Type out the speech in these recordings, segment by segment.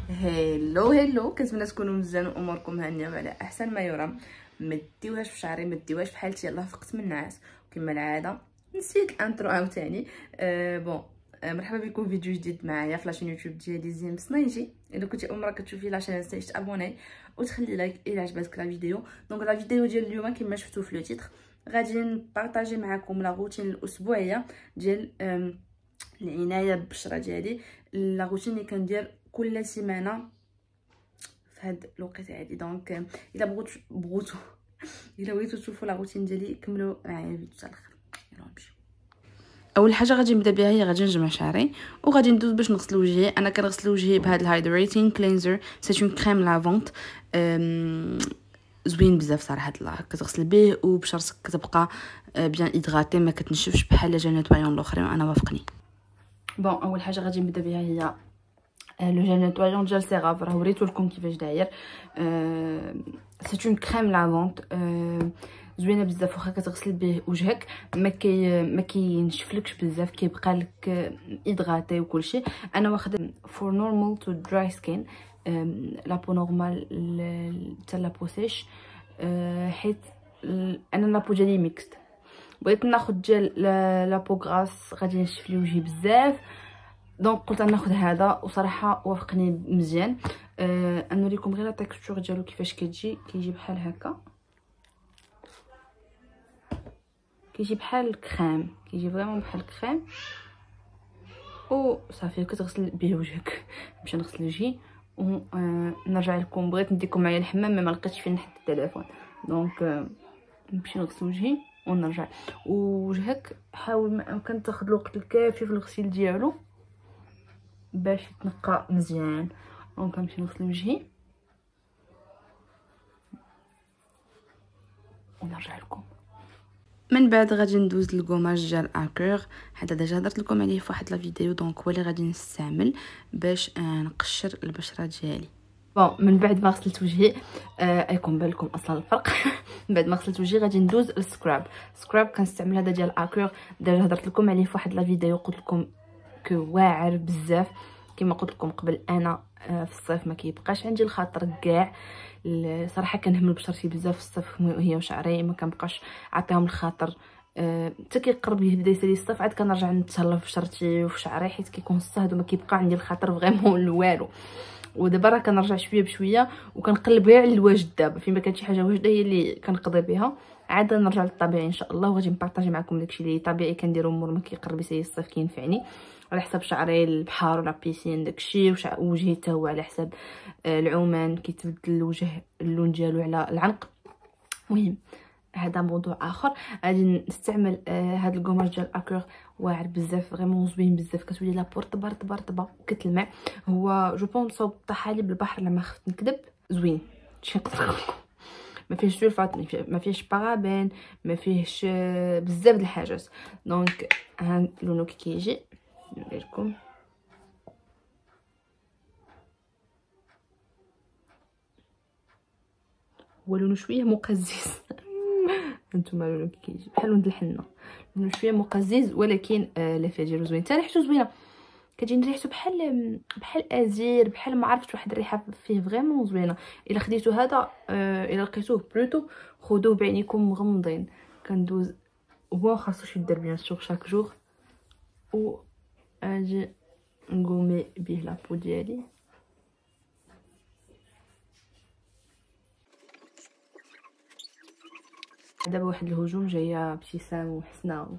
هيلو كنتمنى تكونوا مزيان واموركم هانيه وعلى احسن ما يرام. ما ديوهاش في شعري، ما ديوهاش في حالتي، يلاه فقت من النعاس وكما العاده نسيت الانترو عاوتاني. مرحبا بكم في فيديو جديد معايا في لاشين يوتيوب ديالي زين سنايجي. الا كنتي اول مره كتشوفي لاشين نسيتيش تابوناي وتخلي لايك الا عجبتك لا فيديو. دونك لا فيديو ديال اليوم كما شفتوا في لو تيتر غادي نبارطاجي معكم لا روتين الاسبوعيه ديال العنايه بالبشره ديالي. لا روتين اللي كندير كل سيمانه في هاد الوقت هادي. دونك الا بغيتو الا بغيتو تشوفوا لا روتين ديالي كملوا معايا الفيديو حتى الاخر. يلا نمشيو. اول حاجه غادي نبدا بها هي غادي نجمع شعري وغادي ندوز باش نغسل وجهي. انا كنغسل وجهي بهاد الهايدريتين كلينزر، سي اون كريم لافونت زوين بزاف صراحه. كتغسل به وبشرتك كتبقى بيان هيدراتي، ما كتنشفش بحال لي جيل نيتوايون الاخرين. انا وافقني. بون اول حاجه غادي نبدا بها هي لو جيل نيتوايون ديال سيغاف. راه وريتو لكم كيفاش داير. سي اون كريم لافونت زوينه بزاف، واخا كتغسل به وجهك ما كينشفلكش بزاف، كيبقى لك هيدراتي وكلشي. انا واخده فور نورمال تو دراي سكين، لابو نورمال حتى لابو سيش، حيت انا لابو ديالي ميكست. بغيت ناخذ ديال لابو غراس غادي ينشف لي وجهي بزاف، دونك قلت ناخذ هذا وصراحه وافقني مزيان. نوريكم غير التكستور ديالو كيفاش كيجي بحال هكا، كيجي بحال الكريم، كيجي فريمون بحال الكريم وصافي كتغسل به وجهك. نمشي نغسل وجهي ونرجع لكم. بغيت نديكم معايا الحمام ما لقيتش فين نحط التليفون، دونك نمشي نغسل وجهي ونرجع. وجهك حاول ما امكن تاخذ الوقت الكافي في الغسيل ديالو باش يتنقى مزيان. دونك نمشي نغسل وجهي ونرجع لكم. من بعد غادي ندوز للكوماج ديال اكور. حتى ديجا هضرت لكم عليه في واحد لا فيديو، دونك هو اللي غادي نستعمل باش نقشر البشره ديالي. بون من بعد ما غسلت وجهي يكون بالكم اصلا الفرق. من بعد ما غسلت وجهي غادي ندوز للسكراب. سكراب كنستعمل هذا ديال اكور، ديجا هضرت لكم عليه في واحد لا فيديو، قلت لكم كو واعر بزاف. كما قلت لكم قبل، انا في الصيف ما كيبقاش عندي الخاطر كاع صراحه، كنهمل بشرتي بزاف في الصيف هي وشعري، ما كنبقاش عطيهم الخاطر. حتى كيقرب يبدا يسالي الصيف عاد كنرجع نتهلا في بشرتي وفي شعري، حيت كيكون الصهد وما كيبقى عندي الخاطر فريمون والو. ودابا راه كنرجع شويه بشويه وكنقلب غير على الواجد. دابا فين ما كانت شي حاجه واجده هي اللي كنقضي بها، عاد نرجع للطبيعي ان شاء الله. وغادي نبارطاجي معكم داكشي اللي طبيعي كنديرو مور ما كيقرب يسالي الصيف كينفعني، على حساب شعري البحر ولا بيسين داكشي، وجهي حتى هو على حساب العومان كيتبدل الوجه اللون ديالو على العنق. المهم هذا موضوع اخر. غادي نستعمل هذا الكوماج ديال اكور، واعر بزاف فريمون زوين بزاف، كتولي لابور طبر طبر طبر كتلمع. هو جو بونس صوب حليب البحر لما خفت نكذب، زوين شي نقدر نقول لكم. ما فيهش سلفات، ما فيهش بارابين، ما فيهش بزاف د الحاجات. دونك ها لونو كيجي نوريكم. هو لونو شويه مقزز. انتما لونو كيجي بحال لون الحنه، لونو شويه مقزز، ولكن لافه ديالو زوين، حتى ريحته زوينه. كتجي ريحته بحال ازير، بحال ما عرفتش، واحد الريحه فيه فريمون زوينه. الا خديتو هذا الا لقيتوه بلوتو خذوه بعينيكم مغمضين. كندوز هو خاصوش يدار بيان سور شاك جور، و اجي نقومي به لابو ديالي. دابا واحد الهجوم جايه ابتسام وحسنه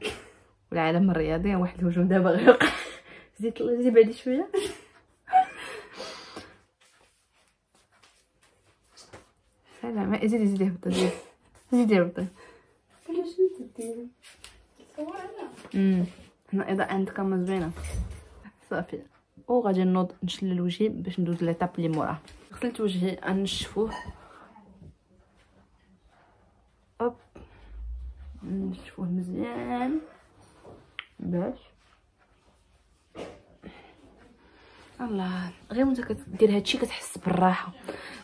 والعالم الرياضي، واحد الهجوم دابا غير زيد بعدي شويه. سلام، زيدي هبطي، زيدي هبطي. علاش تديري صور انا هنا اذا عندك كاميرا زوينه صافي. وغادي نوض نشلل وجهي باش ندوز ليطاب اللي موراه. غسلت وجهي نشفوه، اوب نشفوه مزيان باش الله غير وانت كدير هادشي كتحس بالراحه.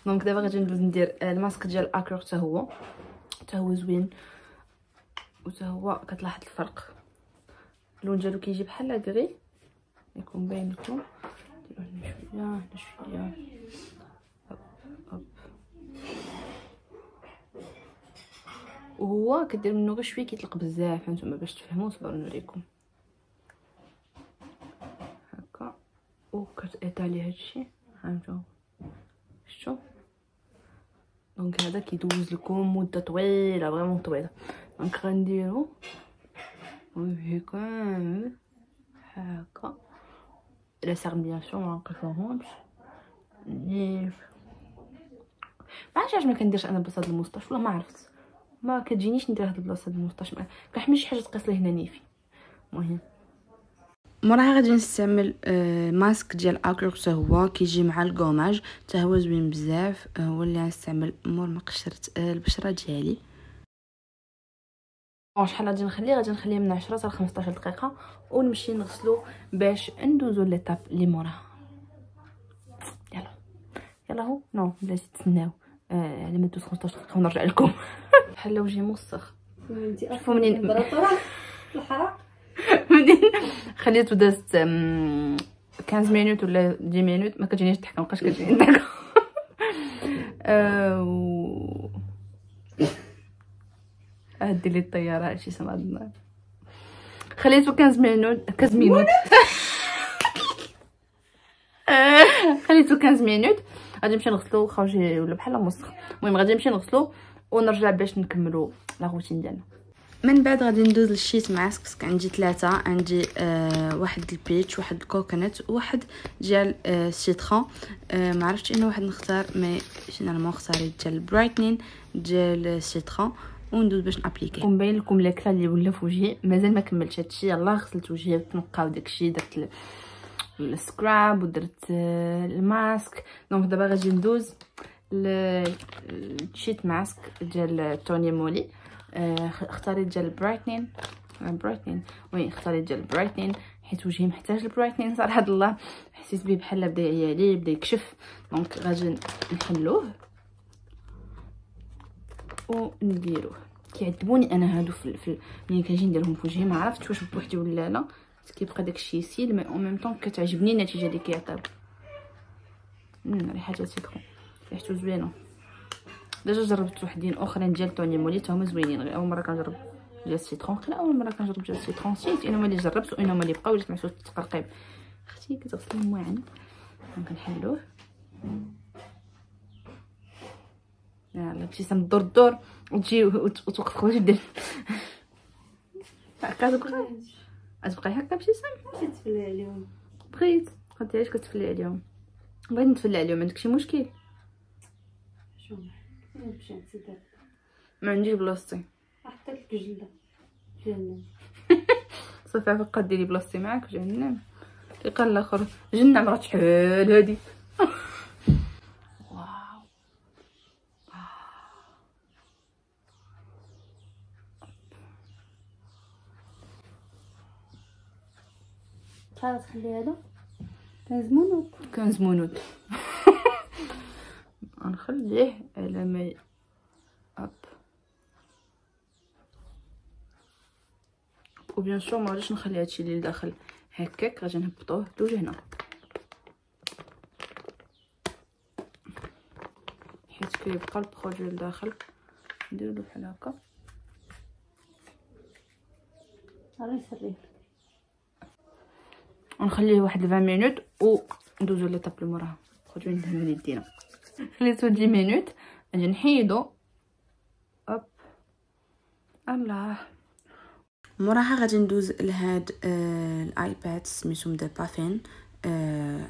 دونك دابا غادي ندوز ندير الماسك ديال اكور، حتى هو زوين، وحتى هو كتلاحظ الفرق. اللون ديالو كيجي بحال لاكري، يكون باين لكم. ديروه هنا شويه هنا شويه هو كدير منه غير شويه كيطلق بزاف. هانتوما باش تفهموا صبروا نوريكم هكا وكتايطالي هادشي. هانتوما شفتوا دونك هذا كيدوز لكم مده طويله فريمون طويله. دونك غنديرو هكا هكا لا سيغ بيان سور ما نوقفوهمش. ما عرفتش ما كنديرش انا بلاصه المسطاش ولا ما عرفت ما كتجينيش ندير هاد البلاصه المسطاش كنحمل شي حاجه تقيس لي هنا نيفي. المهم موراها غادي نستعمل ماسك ديال اكور حتى هو كيجي مع الكوماج حتى هو زوين بزاف. هو اللي غنستعمل مور ما قشرت البشره ديالي. شحال غادي نخليه؟ غادي نخليه من 10 حتى 15 دقيقه ونمشي نغسلو باش ندوزو ليطاب اللي موراها. يلا هو نو بلاتي تسناو على ما دوز 15 دقيقه ونرجع لكم. بحال وجهي موسخ. شوفوا منين الحرام منين خليته دازت 15 مينوت ولا 10 مينوت ما كتجينيش الضحكه مابقاش كتجيني الضحكه. هدي لي الطياره هادشي سمعنا. خليته 15 مينوت 15 مينوت خليته 15 مينوت. غادي نمشي نغسلو خاوجي ولا بحال موسخ. المهم غادي نمشي نغسلو ونرجع باش نكملوا لا روتين ديالنا. من بعد غادي ندوز للشيت ماسك. عندي 3 عندي واحد البيتش واحد الكوكونات وواحد ديال السيترون. ما عرفتش انه واحد نختار مي فينالمون اختاريت ديال البرايتنين ديال السيترون وندوز باش نابليكي. ونبين لكم لاكلا اللي ولا في وجهي. مازال ما كملتش هادشي. يلاه غسلت وجهي وتنقاو داكشي درت السكراب ودرت الماسك. دونك دابا غادي ندوز للشيت ماسك ديال توني مولي. اختاريت ديال البرايتنين وي اختاريت ديال البرايتنين حيت وجهي محتاج البرايتنين صراحه الله. حسيت بيه بحال بدا يعيالي بدا يكشف. دونك غادي نحلوه ونديروه. كيعذبوني انا هادو في ملي كنجي نديرهم في وجهي ما عرفتش واش بوحدي ولا لا. كيبقى داكشي يسيل مي اون ميم طون كتعجبني النتيجه اللي كيعطيو. ريحه السيترون ريحته زوينه. ديجا جربت وحدين اخرين ديال توني مولي تا هما زوينين. غير اول مره كنجرب ديال السيترون. لا اول مره كنجرب ديال السيترون نسيت انهما اللي جربت وانهما اللي بقاو اللي سمعتو التقرقيب. اختي كتغسلهم واعن. كنحلوه يلا ابتسام الدور الدور وتجي وتوقف خواتي دير هكا. غتبقاي هكا ابتسام كتفلي عليهم. بغيت قلت علاش كتفلي عليهم. بغيت نتفلى عليهم عندك شي مشكل؟ شوف نمشي عند سيدي ما عنديش بلاصتي. حتى لك جله جهنم. صافي عافاك ديري بلاصتي معاك جهنم. قال الاخر جنة مرات شحال هادي. واو شحال تخلي هذا 15 مينوت 15 مينوت. غنخليه على ما اب وبيان سور ما غاديش نخلي هادشي اللي داخل هكاك. غادي نهبطوه دوج هنا حيت كيبقى البرودوي لداخل. نديرو بحال هكا غير نسريه ونخليه واحد 20 مينوت وندوزو ليطاب اللي موراها. خرجوا ندهنو يدينا. خليتو 10 مينوت غادي نحيدو اب الله. موراها غادي ندوز لهاد الايباد سميتهم دي بافين.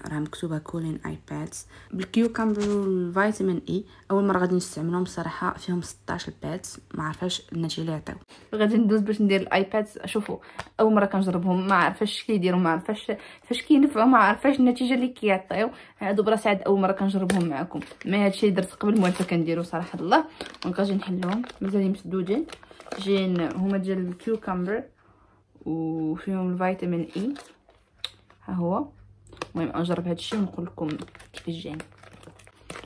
راه مكتوبه كولين ايبادز بالكيوكامبر والفيتامين اي. اول مره غادي نستعملهم بصراحه فيهم 16 بات ما عرفاش النتيجه اللي عطاو. غادي ندوز باش ندير الايبادز. شوفوا اول مره كنجربهم ما عرفاش كيديروا ما عرفاش فاش كينفعوا ما عرفاش النتيجه اللي كيعطيو. هادو براسي عاد اول مره كنجربهم معكم. ما هادشي درت قبل موالفه كنديرو صراحه الله. دونك غادي نحلهم مازالين مسدودين. جايين هما ديال الكيوكامبر وفيهم الفيتامين اي. ها هو. المهم نجرب هادشي ونقول لكم كيفاش جاني.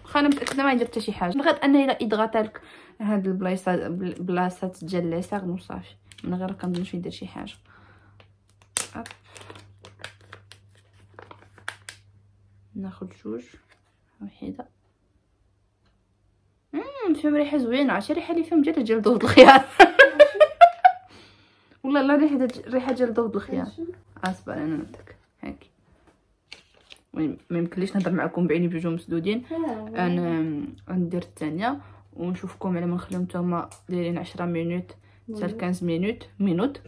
واخا انا متاكده ما درت حتى شي حاجه من غير انني الا ادغاتالك هاد البلاصات ديال ليساغ وصافي من غير كنبغيش ندير شي حاجه. ناخذ جوج وحده. فيهم ريحه زوينه. عرفتي الريحه اللي فيهم ديال جلد الخيار والله لا ريحه ديال ضوض الخيار. اصبر انا نتك هاكي. ما يمكنليش نهضر معكم بعيني بجوج مسدودين. انا غندير الثانيه ونشوفكم على ما نخليهم حتى دايرين 10 مينوت حتى 15 مينوت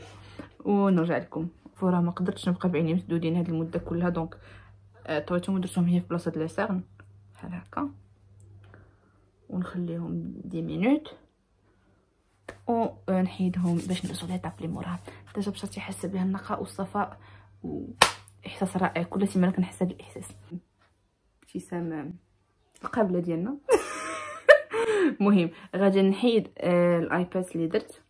ونرجع لكم. فورا ما قدرتش نبقى بعيني مسدودين هاد المده كلها، دونك طويتهم ودرتهم هي في بلاصه لا ساغن بحال هكا، ونخليهم 10 مينوت ونحيدهم باش نلبسوا لي طاب لي موراها. ديجا بشرتي حاسه بها النقاء والصفاء واحساس رائع. كل سيمانه كنحس هذا الاحساس. ابتسام القابله ديالنا المهم غادي نحيد الايباد اللي درت.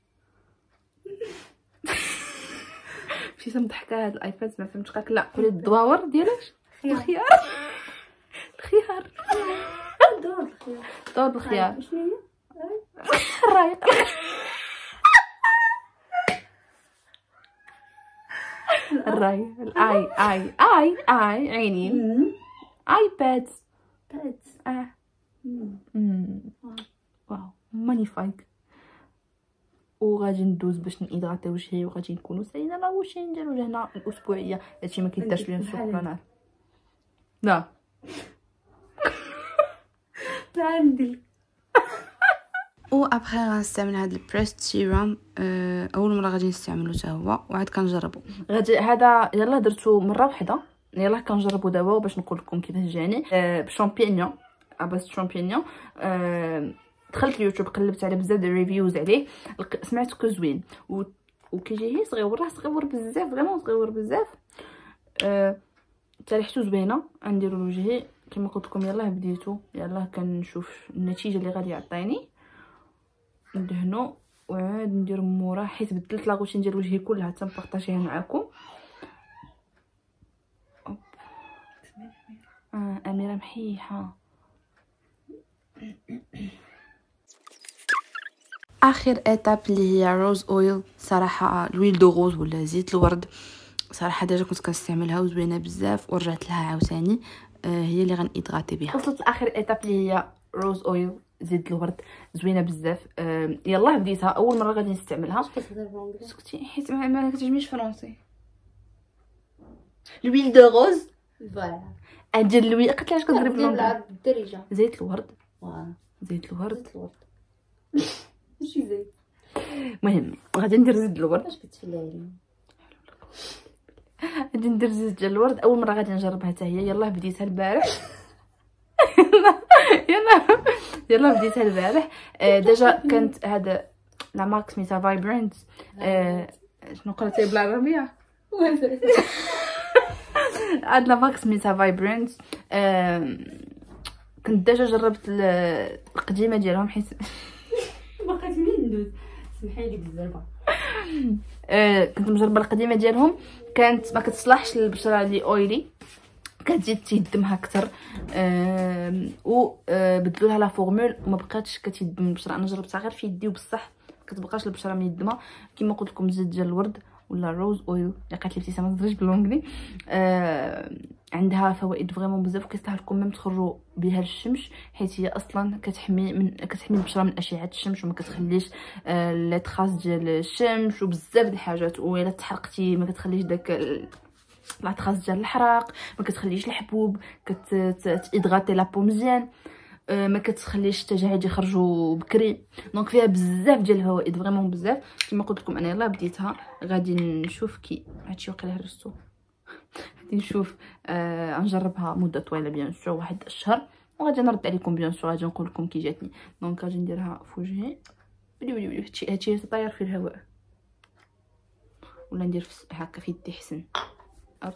ابتسام ضحكه. هاد الايباد ما فهمتش قالك لا قولي الدواور ديالاش الخيار الخيار دور الخيار شنو هي الرايق الرايق الاي عينين ايباد واو مانيفايك. وغادي ندوز باش نيدغاطي وجهي وغادي نكونوا سالينا لا وشي نديرو لهنا الاسبوعيه. هادشي ما كيدارش بيان سور لا لا عندي و ابخي غنستعمل هذا البريست سيروم. اول مره غادي نستعملو حتى هو وعاد كنجربو. غادي هذا يلا درتو مره واحده، يلا كنجربو دابا باش نقول لكم كيفاش جاني. بشامبينيون اباس شامبينيون. دخلت اليوتيوب قلبت على بزاف د الريفيوز عليه، سمعت كو زوين وكيجي صغيور، راه صغيور بزاف فريمون صغيور بزاف. ريحتو زوينه. نديرو لوجهي كما قلت لكم. يلاه بديتو، يلاه كنشوف النتيجه اللي غادي يعطيني. ندهنو وعاد ندير موراه حيت بدلت لاغوتين ديال وجهي كلها تنبارطاجيها معكم. اميره محيحه. اخر ايتاب اللي هي روز اويل. صراحه لويل دو روز ولا زيت الورد صراحه ديجا كنت كنستعملها وزوينه بزاف ورجعت لها عاوتاني. هي اللي غنيدغاطي بها. وصلت لاخر ايتاب اللي هي روز اويل زيت الورد زوينه بزاف. يلاه بديتها اول مره غادي نستعملها. سكتي حيت ما كتعجبنيش فرونسي. لويل دو روز فوالا ندير لويل. قلت علاش كتضرب بالدارجه زيت الورد. زيت الورد ماشي زيت. المهم غادي ندير زيت الورد. اش كتفلالي غادي ندير زيت ديال الورد. اول مره غادي نجربها حتى هي. يلاه بديتها البارح يلا بديتها البارح. ديجا كانت هذا لا مارك سميتها فايبرنت. شنو قلتي بالعربيه؟ هاد لا مارك سميتها فايبرنت. كنت ديجا جربت القديمه ديالهم حيت بقيت منين ندوز. سمحي لي بزاف. كنت مجربه القديمه ديالهم، كانت ما كتصلحش للبشره اللي اويلي، كتزيد تيدمها اكثر. بدلوا لها لا فورمول وما بقاتش كتيدم البشره. انا جربتها غير في يدي وبصح كتبقاش البشره ميدمه. كما قلت لكم زيت ديال الورد ولا روز اويل اللي قالت لي ابتسام ما تهضريش بالونجلي. عندها فوائد فريمون بزاف وكيصلح لكم ميم تخرجوا بها للشمس، حيت هي اصلا كتحمي البشره من اشعه الشمس وما كتخليش لي تراس ديال الشمس وبزاف د الحاجات. وإلا تحرقتي ما كتخليش داك لا تراس ديال الحراق، ما كتخليش الحبوب، كتيدغاطي لابو مزيان، ما كتخليش التجاعيد يخرجوا بكري. دونك فيها بزاف ديال الفوائد فريمون بزاف. كما قلت لكم انا يلاه بديتها. غادي نشوف كي هادشي وقيلا هرستو. غادي نشوف نجربها مده طويله بيان سور 1 الشهر وغادي نرد عليكم بيان سور. غادي نقول لكم كي جاتني. دونك غادي نديرها في وجهي. هادشي طاير في الهواء ولا ندير هكا في يدي حسن. اب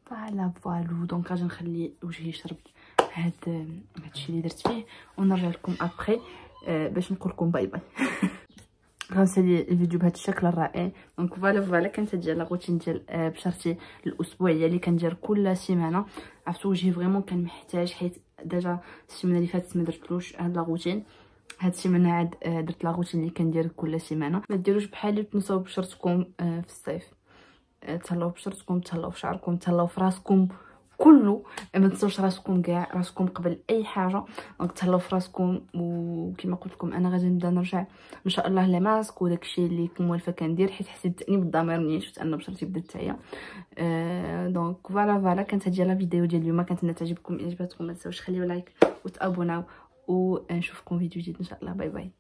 فوالا فوالو. دونك غادي نخلي وجهي يشرب هادشي اللي درت فيه ونرجع لكم ابري باش نقول لكم باي باي. غنسالي الفيديو بهذا الشكل الرائع. دونك فوالا كانت هاد لا روتين ديال بشرتي الاسبوعيه اللي كندير كل سيمانه. عرفتوا وجهي فريمون كان محتاج، حيت ديجا السيمانه اللي فاتت ما درتلوش هاد لا روتين. هاد السيمانه عاد درت لا روتين اللي كندير كل سيمانه. ما ديروش بحالي تنساو بشرتكم في الصيف. تهلاو بشرتكم، تهلاو في شعركم، تهلاو في راسكم كله. ما تنساوش راسكم كاع، راسكم قبل اي حاجه. دونك تهلاو في راسكم. وكما قلت لكم انا غادي نبدا نرجع ان شاء الله لماسك وداكشي اللي موالفه كندير، حيت حسيت بتانيب الضمير ملي شفت ان بشرتي بدات تعيا. دونك فوالا كانت هادي لا فيديو ديال اليوم. كنتمنى تعجبكم. عجبتكم ما تنساوش خليو لايك وتابوناو، ونشوفكم فيديو جديد ان شاء الله. باي باي.